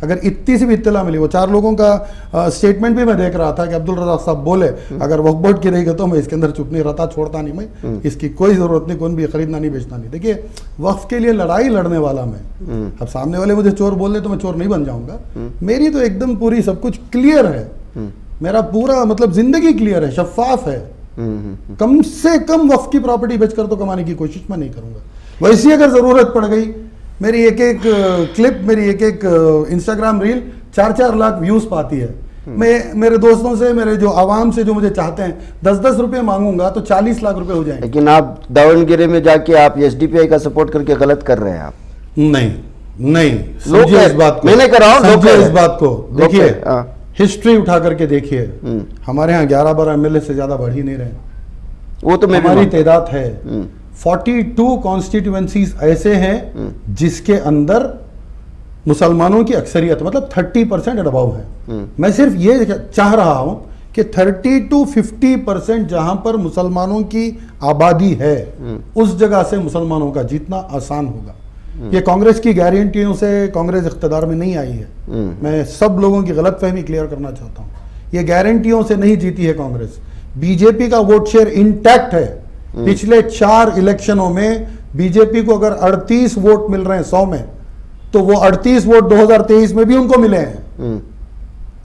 अगर इतनी सी भी इत्तला मिली, वो 4 लोगों का स्टेटमेंट भी मैं देख रहा था कि अब्दुल रज़ाक साहब बोले अगर वक्फ बोर्ड की रहेगी तो मैं इसके अंदर चुप नहीं रहता, छोड़ता नहीं मैं, इसकी कोई ज़रूरत नहीं, कौन भी खरीदना नहीं बेचना नहीं। देखिए वक्फ के लिए लड़ाई लड़ने वाला मैं, अब सामने वाले मुझे चोर बोल दे तो मैं चोर नहीं बन जाऊँगा। मेरी तो एकदम पूरी सब कुछ क्लियर है, मेरा पूरा मतलब जिंदगी क्लियर है, शफाफ है। कम से कम वक्फ की प्रॉपर्टी बेचकर तो कमाने की कोशिश मैं नहीं करूँगा। वैसी अगर ज़रूरत पड़ गई, मेरी एक एक क्लिप, मेरी एक एक इंस्टाग्राम रील 4-4 लाख व्यूज पाती है, मैं मेरे दोस्तों से, मेरे जो आवाम से जो मुझे चाहते हैं 10-10 रुपए मांगूंगा तो 40 लाख रुपए हो जाएंगे। लेकिन आप दावणगेरे में जाके आप एसडीपीआई का सपोर्ट करके गलत कर रहे हैं आप। नहीं समझिए इस बात को, मैंने कर रहा हूं, समझिए इस बात को। देखिए हिस्ट्री उठा करके देखिए, हमारे यहाँ 11-12 एमएलए से ज्यादा बढ़ ही नहीं रहे। वो तो हमारी तादाद है 42 कॉन्स्टिट्यूएंसीज ऐसे हैं जिसके अंदर मुसलमानों की अक्सरियत मतलब 30% अबाव है। मैं सिर्फ ये चाह रहा हूं कि 30 to 50% जहां पर मुसलमानों की आबादी है उस जगह से मुसलमानों का जीतना आसान होगा। ये कांग्रेस की गारंटियों से कांग्रेस इख्तियार में नहीं आई है। मैं सब लोगों की गलतफहमी क्लियर करना चाहता हूं, ये गारंटियों से नहीं जीती है कांग्रेस। बीजेपी का वोट शेयर इंटैक्ट है। पिछले 4 इलेक्शनों में बीजेपी को अगर 38 वोट मिल रहे हैं 100 में, तो वो 38 वोट 2023 में भी उनको मिले हैं।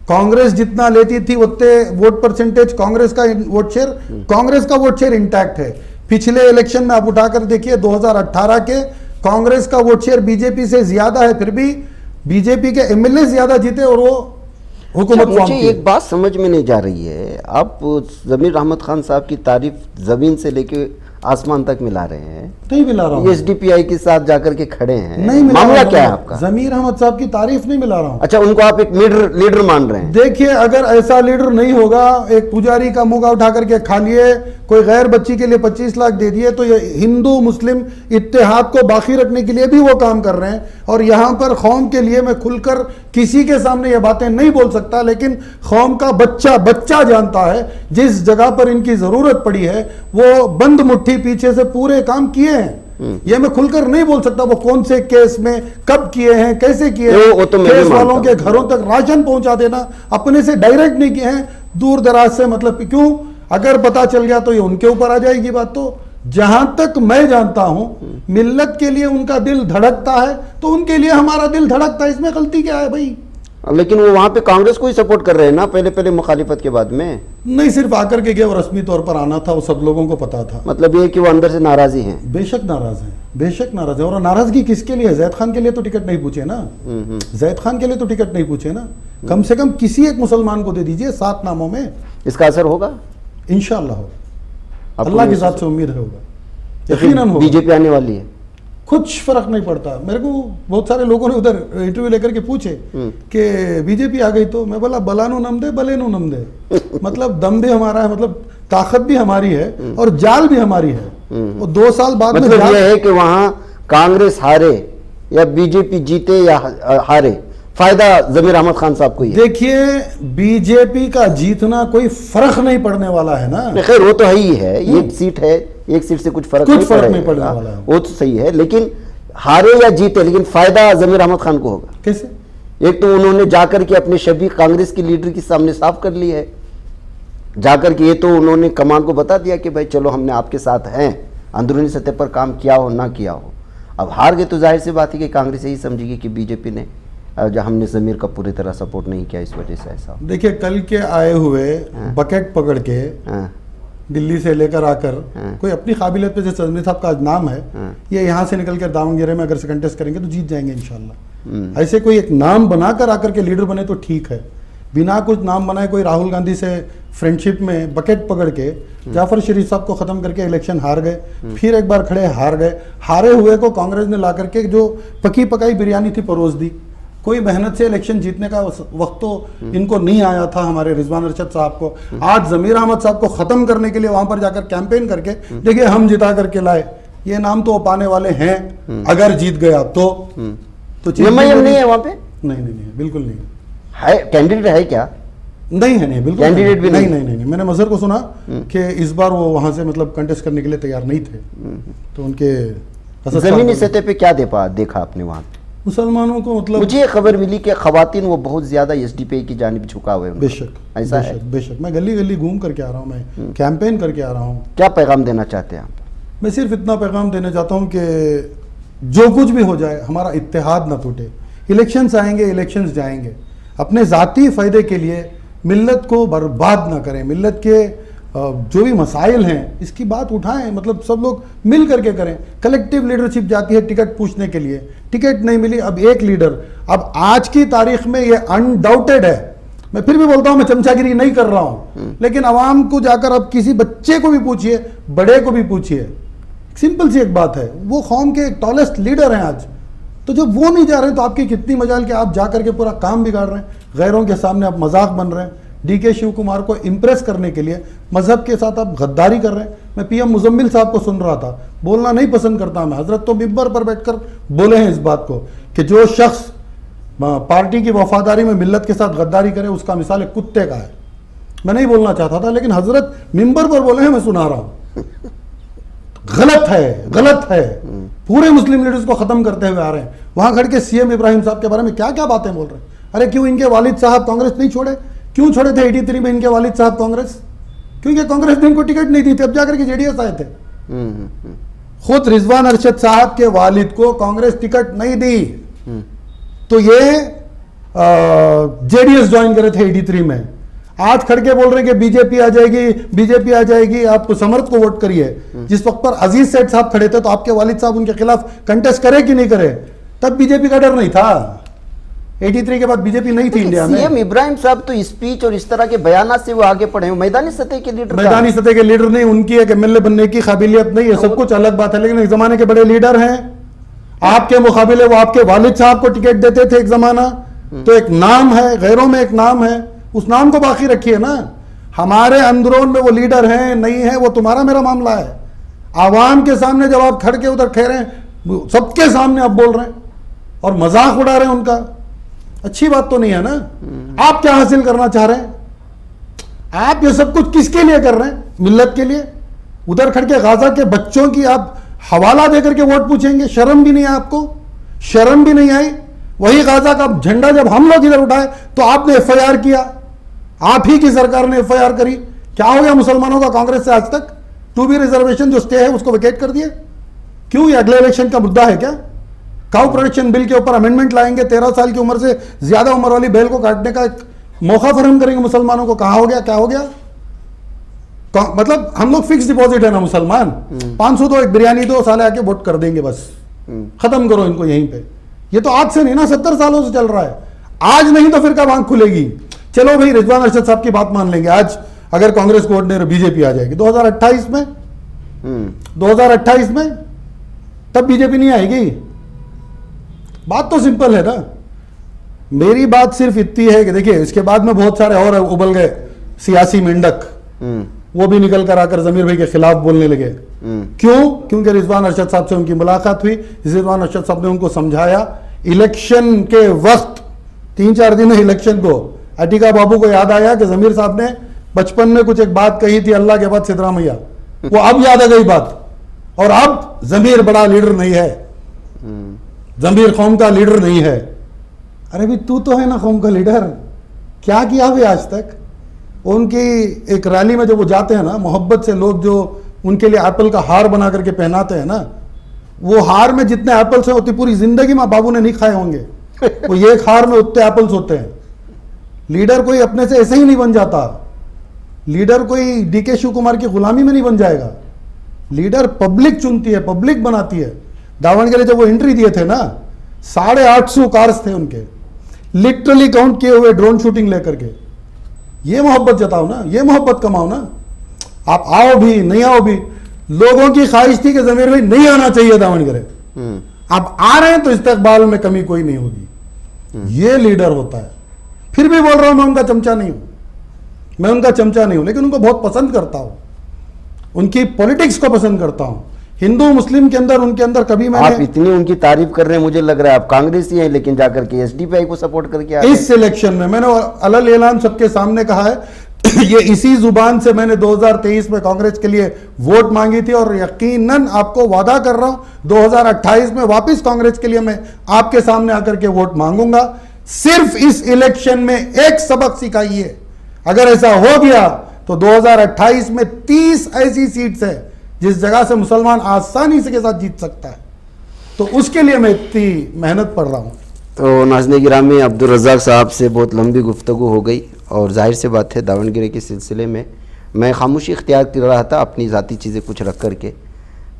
कांग्रेस जितना लेती थी उतने वोट परसेंटेज कांग्रेस का वोट शेयर, कांग्रेस का वोट शेयर इंटैक्ट है। पिछले इलेक्शन में आप उठाकर देखिए 2018 के कांग्रेस का वोट शेयर बीजेपी से ज्यादा है, फिर भी बीजेपी के एमएलए ज्यादा जीते और वो हुकूमत। मुझे एक बात समझ में नहीं जा रही है, आप ज़मीर अहमद खान साहब की तारीफ ज़मीन से लेके आसमान तक मिला रहे हैं। नहीं मिला रहा हूँ, एसडीपीआई के साथ जाकर के खड़े हैं, नहीं मामला क्या है आपका? ज़मीर अहमद साहब की तारीफ नहीं मिला रहा हूँ। अच्छा, उनको आप एक लीडर मान रहे हैं? देखिए अगर ऐसा लीडर नहीं होगा, एक पुजारी का मुंह उठा करके खा लिए, कोई गैर बच्ची के लिए 25 लाख दे दिए, तो ये हिंदू मुस्लिम इत्तेहाद को बाकी रखने के लिए भी वो काम कर रहे हैं। और यहाँ पर कौम के लिए मैं खुलकर किसी के सामने ये बातें नहीं बोल सकता, लेकिन कौम का बच्चा जानता है जिस जगह पर इनकी जरूरत पड़ी है वो बंद मुट्ठी पीछे से पूरे काम किए हैं। ये मैं खुलकर नहीं बोल सकता वो कौन से केस में कब किए हैं, कैसे किए हैं। तो केस वालों के घरों तक राशन पहुंचा देना अपने से डायरेक्ट नहीं किए हैं, दूर दराज से, मतलब क्यों? अगर पता चल गया तो ये उनके ऊपर आ जाएगी बात। तो जहां तक मैं जानता हूं मिल्लत के लिए उनका दिल धड़कता है तो उनके लिए हमारा दिल धड़कता है, इसमें गलती क्या है भाई? लेकिन वो वहां पे कांग्रेस को ही सपोर्ट कर रहे हैं ना, पहले मुखालिफत के बाद में नहीं, सिर्फ आकर के गए और रस्मी तौर पर आना था, वो सब लोगों को पता था। मतलब ये कि वो अंदर से नाराजी हैं? बेशक नाराज हैं, बेशक नाराज है। और नाराजगी किसके लिए? जैद खान के लिए तो टिकट नहीं पूछे ना, जैद खान के लिए तो टिकट नहीं पूछे ना। कम से कम किसी एक मुसलमान को दे दीजिए 7 नामों में, इसका असर होगा इंशाअल्लाह होगा, अल्लाह की जात से उम्मीद है होगा, यकीनन होगा। बीजेपी आने वाली है, कुछ फर्क नहीं पड़ता। मेरे को बहुत सारे लोगों ने उधर इंटरव्यू लेकर के पूछे कि बीजेपी आ गई तो मैं बोला बलानु नम दे बलेनु नम दे, मतलब दम भी हमारा है, मतलब ताकत भी हमारी है और जाल भी हमारी है। और 2 साल बाद मतलब में यह है कि वहां कांग्रेस हारे या बीजेपी जीते या हारे, फायदा ज़मीर अहमद खान साहब को ही है। देखिए बीजेपी का जीतना कोई फर्क नहीं पड़ने वाला है ना। खैर वो तो है ही है, एक सीट है, एक सीट से कुछ फर्क नहीं पड़ने वाला है, वो तो सही है। लेकिन हारे या जीते, लेकिन फायदा ज़मीर अहमद खान को होगा। कैसे? एक तो उन्होंने जाकर के अपने शबी कांग्रेस की लीडर के सामने साफ कर ली है, जाकर के ये तो उन्होंने कमान को बता दिया कि भाई चलो हमने आपके साथ हैं, अंदरूनी सतह पर काम किया हो ना किया हो। अब हार गए तो जाहिर सी बात है कि कांग्रेस यही समझेगी कि बीजेपी ने जो हमने ज़मीर का पूरी तरह सपोर्ट नहीं किया, इस वजह से ऐसा। देखिए कल के आए हुए बकेट पकड़ के दिल्ली से लेकर आकर कोई अपनी काबिलियत पे, जैसे ज़मीर साहब का आज नाम है, ये यहाँ से निकल कर दावणगेरे में अगर से कंटेस्ट करेंगे तो जीत जाएंगे इंशाल्लाह। ऐसे कोई एक नाम बनाकर आकर के लीडर बने तो ठीक है, बिना कुछ नाम बनाए कोई राहुल गांधी से फ्रेंडशिप में बकेट पकड़ के जाफर शरीफ साहब को खत्म करके इलेक्शन हार गए, फिर एक बार खड़े हार गए। हारे हुए को कांग्रेस ने ला करके जो पकी पकाई बिरयानी थी परोस दी। कोई मेहनत से इलेक्शन जीतने का वक्त तो इनको नहीं आया था हमारे रिजवान अरशद साहब को। आज जमीर अहमद साहब को खत्म करने के लिए वहां पर जाकर कैंपेन करके देखिए हम जिता करके लाए, ये नाम तो पाने वाले हैं अगर जीत गया तो नहीं है वहां पे, नहीं बिल्कुल नहीं है। कैंडिडेट है क्या? नहीं है, नहीं बिल्कुल कैंडिडेट भी नहीं। मैंने मजहर को सुना कि इस बार वो वहां से मतलब कंटेस्ट करने के लिए तैयार नहीं थे, तो उनके जमीनी सतह पे क्या देखा आपने वहां? मुसलमानों को मतलब मुझे खबर मिली कि खवातीन वो बहुत ज्यादा एसडीपी की जानिब झुका हुए हैं। बेशक ऐसा है, बेशक। मैं गली गली घूम करके आ रहा हूँ, मैं कैंपेन करके आ रहा हूँ। क्या पैगाम देना चाहते हैं आप? मैं सिर्फ इतना पैगाम देना चाहता हूँ कि जो कुछ भी हो जाए हमारा इत्तेहाद ना टूटे। इलेक्शंस आएंगे, इलेक्शंस जाएंगे, अपने ज़ाती फ़ायदे के लिए मिल्लत को बर्बाद ना करें। मिल्लत के जो भी मसाइल हैं इसकी बात उठाएं, मतलब सब लोग मिल करके करें। कलेक्टिव लीडरशिप जाती है टिकट पूछने के लिए, टिकट नहीं मिली, अब एक लीडर। अब आज की तारीख में ये अनडाउटेड है, मैं फिर भी बोलता हूं मैं चमचागिरी नहीं कर रहा हूं, लेकिन आवाम को जाकर अब किसी बच्चे को भी पूछिए, बड़े को भी पूछिए, सिंपल सी एक बात है, वो कौम के टॉलेस्ट लीडर हैं आज। तो जब वो नहीं जा रहे तो आपकी कितनी मजाल कि आप जाकर के पूरा काम बिगाड़ रहे हैं, गैरों के सामने आप मजाक बन रहे हैं। डीके शिव कुमार को इम्प्रेस करने के लिए मजहब के साथ आप गद्दारी कर रहे हैं। मैं पीएम मुजम्मिल साहब को सुन रहा था, बोलना नहीं पसंद करता मैं, हजरत तो मिंबर पर बैठकर बोले हैं इस बात को कि जो शख्स पार्टी की वफादारी में मिल्लत के साथ गद्दारी करे उसका मिसाल एक कुत्ते का है। मैं नहीं बोलना चाहता था, लेकिन हजरत मिंबर पर बोले हैं, मैं सुना रहा हूं। गलत है, गलत है। पूरे मुस्लिम लीडर्स को खत्म करते हुए आ रहे हैं। वहां खड़ के सीएम इब्राहिम साहब के बारे में क्या क्या बातें बोल रहे हैं। अरे क्यों इनके वालिद साहब कांग्रेस नहीं छोड़े? क्यों छोड़े थे 83 में इनके वालिद साहब कांग्रेस? क्योंकि कांग्रेस ने इनको टिकट नहीं दी थी, अब जाकर के जेडीएस आए थे। खुद रिजवान अरशद साहब के वालिद को कांग्रेस टिकट नहीं दी, तो ये जेडीएस ज्वाइन करे थे 83 में। आज खड़के बोल रहे हैं कि बीजेपी आ जाएगी, बीजेपी आ जाएगी, आप समर्थ को वोट करिए। जिस वक्त पर अजीज सेठ साहब खड़े थे तो आपके वालिद साहब उनके खिलाफ कंटेस्ट करे कि नहीं करे? तब बीजेपी का डर नहीं था। 83 के बाद बीजेपी नहीं थी इंडिया में। सीएम इब्राहिम साहब तो स्पीच और इस तरह के बयान से वो आगे पढ़े, मैदानी सतह के लीडर, मैदानी सतह के लीडर नहीं, उनकी एक एमएलए बनने की काबिलियत नहीं है, सब कुछ अलग बात है, लेकिन एक जमाने के बड़े लीडर हैं। आपके मुकाबले वो आपके वालिद साहब को टिकट देते थे एक जमाना, तो एक नाम है, गैरों में एक नाम है, उस नाम को बाकी रखिए ना। हमारे अंदरून में वो लीडर हैं नहीं है, वो तुम्हारा मेरा मामला है। आवाम के सामने जब आप खड़ के उधर ठहरे हैं, सबके सामने आप बोल रहे हैं और मजाक उड़ा रहे हैं उनका, अच्छी बात तो नहीं है ना। आप क्या हासिल करना चाह रहे हैं? आप ये सब कुछ किसके लिए कर रहे हैं? मिल्लत के लिए। उधर खड़ के गाजा के बच्चों की आप हवाला देकर के वोट पूछेंगे? शर्म भी नहीं है आपको? शर्म भी नहीं आई? वही गाजा का झंडा जब हम लोग इधर उठाए तो आपने एफआईआर किया, आप ही की सरकार ने एफआईआर करी। क्या हो गया मुसलमानों का कांग्रेस से आज तक? 2B रिजर्वेशन जो स्टे है उसको वेकेट कर दिए। क्यों? ये अगले इलेक्शन का मुद्दा है क्या? काउ प्रोटेक्शन बिल के ऊपर अमेंडमेंट लाएंगे, 13 साल की उम्र से ज्यादा उम्र वाली बैल को काटने का एक मौका फराहम करेंगे मुसलमानों को। कहां हो गया, क्या हो गया? मतलब हम लोग फिक्स डिपॉजिट है ना मुसलमान, 500 दो, एक बिरयानी दो, साले आके वोट कर देंगे, बस खत्म करो इनको यहीं पे। ये तो आज से नहीं ना, 70 सालों से चल रहा है। आज नहीं तो फिर कब आंख खुलेगी? चलो भाई रिजवान अरशद साहब की बात मान लेंगे, आज अगर कांग्रेस को वोट नहीं, बीजेपी आ जाएगी 2028 में, 2028 में तब बीजेपी नहीं आएगी। बात तो सिंपल है ना। मेरी बात सिर्फ इतनी है कि देखिए इसके बाद में बहुत सारे और उबल गए सियासी मेंढक, वो भी निकल कर आकर जमीर भाई के खिलाफ बोलने लगे। क्यों? क्योंकि रिजवान अरशद साहब से उनकी मुलाकात हुई, रिजवान अरशद साहब ने उनको समझाया। इलेक्शन के वक्त 3-4 दिन इलेक्शन को अटिका बाबू को याद आया कि जमीर साहब ने बचपन में कुछ एक बात कही थी, अल्लाह के बाद सिद्धरामैया, वो अब याद आ गई बात। और अब जमीर बड़ा लीडर नहीं है, जमीर कौम का लीडर नहीं है। अरे भी तू तो है ना कौम का लीडर, क्या किया भी आज तक? उनकी एक रैली में जब वो जाते हैं ना, मोहब्बत से लोग जो उनके लिए एप्पल का हार बना करके पहनाते हैं ना, वो हार में जितने एप्पल्स हैं उतनी पूरी जिंदगी माँ बाबू ने नहीं खाए होंगे। वो एक हार में उतने एप्पल्स होते हैं। लीडर कोई अपने से ऐसे ही नहीं बन जाता। लीडर कोई डीके शिव कुमार की गुलामी में नहीं बन जाएगा। लीडर पब्लिक चुनती है, पब्लिक बनाती है। दावणगेरे जब वो एंट्री दिए थे ना, 850 कार्स थे उनके, लिटरली काउंट किए हुए, ड्रोन शूटिंग लेकर के। ये मोहब्बत जताओ ना, ये मोहब्बत कमाओ ना। आप आओ भी नहीं आओ भी, लोगों की ख्वाहिश थी कि जमीर भाई नहीं आना चाहिए दावणगेरे, आप आ रहे हैं तो इस्तकबाल में कमी कोई नहीं होगी। ये लीडर होता है। फिर भी बोल रहा हूं मैं उनका चमचा नहीं हूं, मैं उनका चमचा नहीं हूं, लेकिन उनको बहुत पसंद करता हूं, उनकी पॉलिटिक्स को पसंद करता हूं। हिंदू मुस्लिम के अंदर, उनके अंदर कभी मैंने, आप इतनी उनकी तारीफ कर रहे हैं, मुझे लग रहा है आप कांग्रेसी हैं, लेकिन जाकर के एसडीपीआई को सपोर्ट करके आ गए। इस सिलेक्शन में मैंने अलल ऐलान सबके सामने कहा है, ये इसी जुबान से मैंने 2023 में कांग्रेस के लिए वोट मांगी थी, और यकीनन आपको वादा कर रहा हूं 2028 में वापस कांग्रेस के लिए मैं आपके सामने आकर के वोट मांगूंगा। सिर्फ इस इलेक्शन में एक सबक सिखाइए, अगर ऐसा हो गया तो 2028 में 30 ऐसी सीट्स है जिस जगह से मुसलमान आसानी से के साथ जीत सकता है। तो उसके लिए मैं इतनी मेहनत पढ़ रहा हूं। तो नाज़रीन गिरामी, अब्दुल रज़्ज़ाक़ साहब से बहुत लंबी गुफ्तगू हो गई, और जाहिर सी बात है दावणगेरे के सिलसिले में मैं खामोशी इख्तियार कर रहा था, अपनी ज़ाती चीज़ें कुछ रख कर के,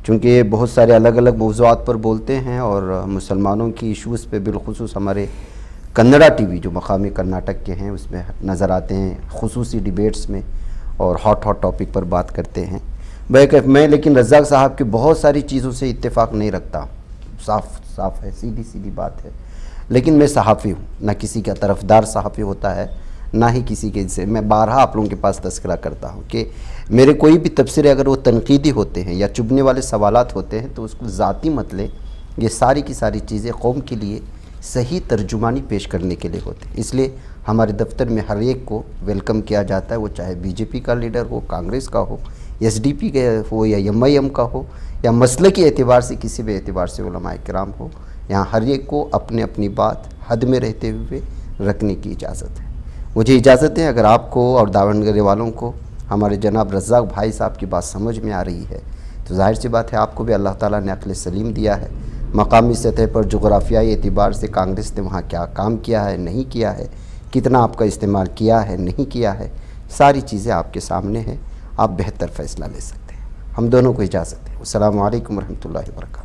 चूँकि बहुत सारे अलग अलग मौज़ूआत पर बोलते हैं और मुसलमानों की इशूज़ पे बिलखुसूस हमारे कन्नड़ा टीवी जो मकामी कर्नाटक के हैं उसमें नज़र आते हैं, खुसूसी डिबेट्स में, और हॉट टॉपिक पर बात करते हैं। मैं लेकिन रज़्ज़ाक़ साहब की बहुत सारी चीज़ों से इत्तेफाक नहीं रखता, साफ है, सीधी बात है। लेकिन मैं सहाफ़ी हूँ, ना किसी का तरफदार सहाफ़ी होता है, ना ही किसी के से। मैं बारहा आप लोगों के पास तस्करा करता हूँ कि मेरे कोई भी तबसरे अगर वो तनकीदी होते हैं या चुभने वाले सवालात होते हैं तो उसको ज़ाती मत लें। ये सारी की सारी चीज़ें कौम के लिए सही तर्जुमानी पेश करने के लिए होते हैं। इसलिए हमारे दफ्तर में हर एक को वेलकम किया जाता है, वो चाहे बीजेपी का लीडर हो, कांग्रेस का हो, एसडीपी का हो, या एमआईएम का हो, या मसलकी एतबार से किसी भी एतबार से उलमाए किराम हो। यहाँ हर एक को अपने अपनी बात हद में रहते हुए रखने की इजाज़त है। मुझे इजाज़त है, अगर आपको और दावणगेरे वालों को हमारे जनाब रज़्ज़ाक़ भाई साहब की बात समझ में आ रही है तो जाहिर सी बात है आपको भी अल्लाह ताला ने अक़्ल सलीम दिया है। मकामी सतह पर जोग्राफियाई एतबार से कांग्रेस ने वहाँ क्या काम किया है, नहीं किया है, कितना आपका इस्तेमाल किया है, नहीं किया है, सारी चीज़ें आपके सामने हैं। आप बेहतर फ़ैसला ले सकते हैं। हम दोनों को इजाज़त है। अस्सलामु अलैकुम रहमतुल्लाहि व बरकातहू।